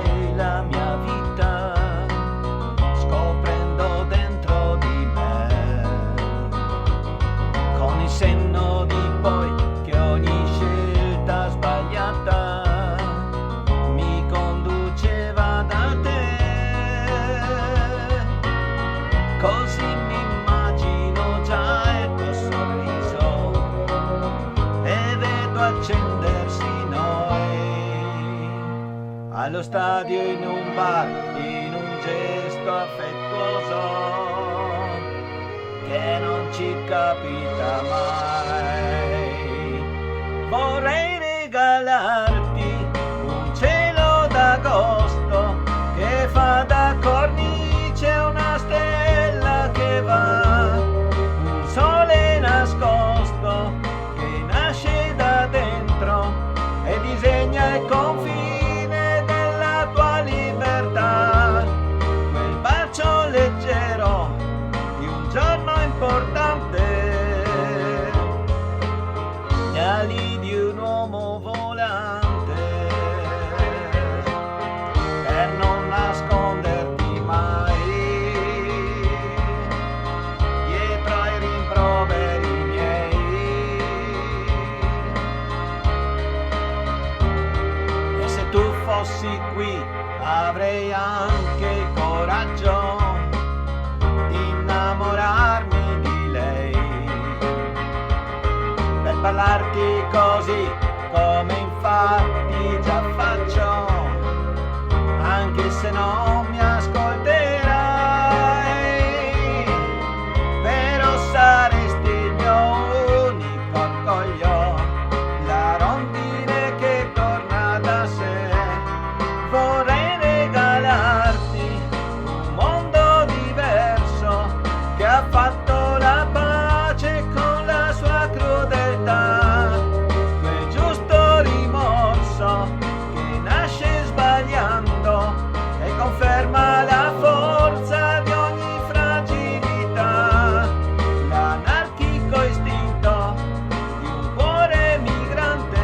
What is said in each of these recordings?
sei la mia vita, scoprendo dentro di me, con il senno di poi, che ogni scelta sbagliata mi conduceva da te. Così mi immagino già il tuo sorriso e vedo accendersi noi, allo stadio, in un bar, in un gesto affettuoso che non ci capita mai. Vorrei regalarti un cielo d'agosto che fa da cornice una stella che va, un sole nascosto che nasce da dentro e disegna il confine della tua libertà, quel bacio leggero di un giorno importante, gli ali di un uomo volante, per non nasconderti mai dietro ai rimproveri miei. E se tu fossi qui avrei anche il coraggio di innamorarmi di lei, per parlarti così come infatti già faccio, anche se non mi ascolterai, però saresti il mio unico orgoglio, la rondine che torna da sé. Vorrei regalarti un mondo diverso che ha fatto la pace con la sua crudeltà, quel giusto rimorso che nasce sbagliando e conferma la forza di ogni fragilità, l'anarchico istinto di un cuore migrante,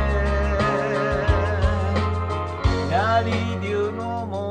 gli ali di un uomo